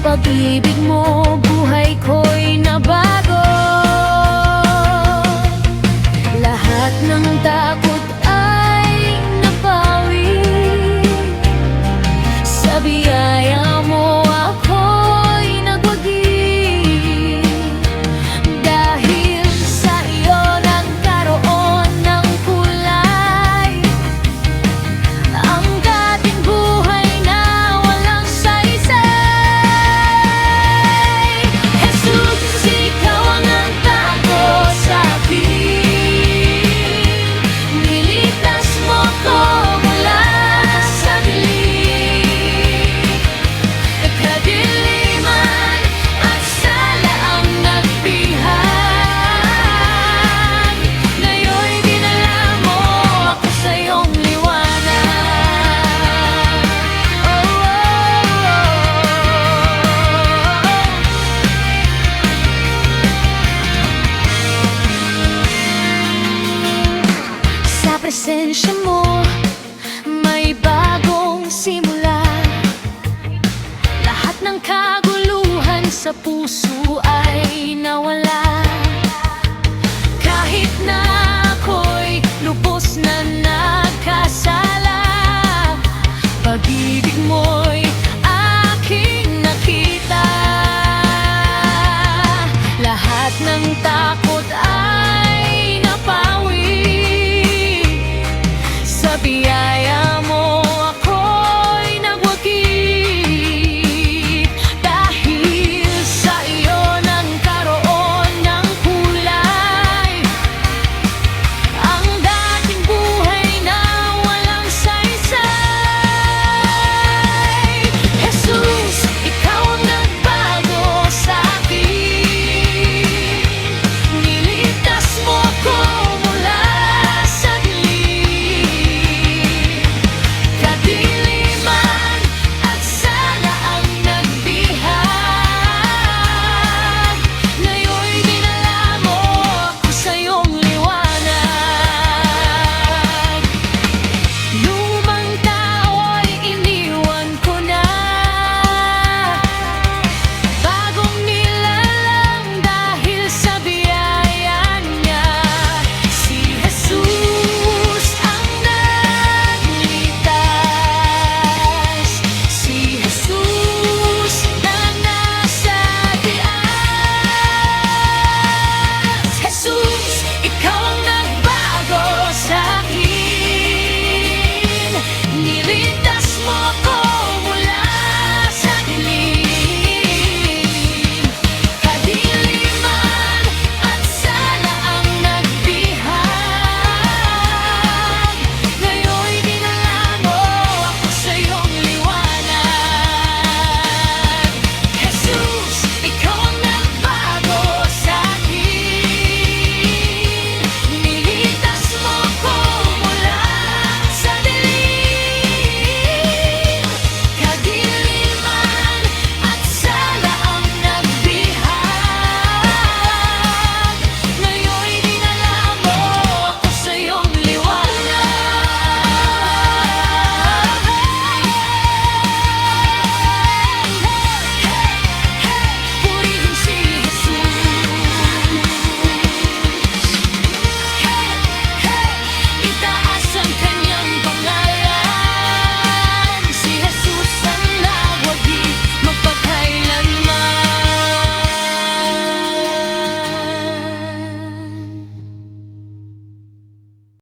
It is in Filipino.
pag-ibig mo, buhay ko'y nabago. Lahat ng takot ay nabawi. Sa biyaya mo ako'y nagwagi. Dahil sa iyo nagkaroon ng kulay ang dating buhay na walang saysay. Jesus, ikaw ang nagbago sa akin. Niligtas mo ko mula sa dilim. Kadiliman at sala ang nagpihan. Ngayon'y dinala mo ako sa iyong liwanag. Sa presensya mo may bagong simula. Lahat ng kaguluhan sa puso ay nawala.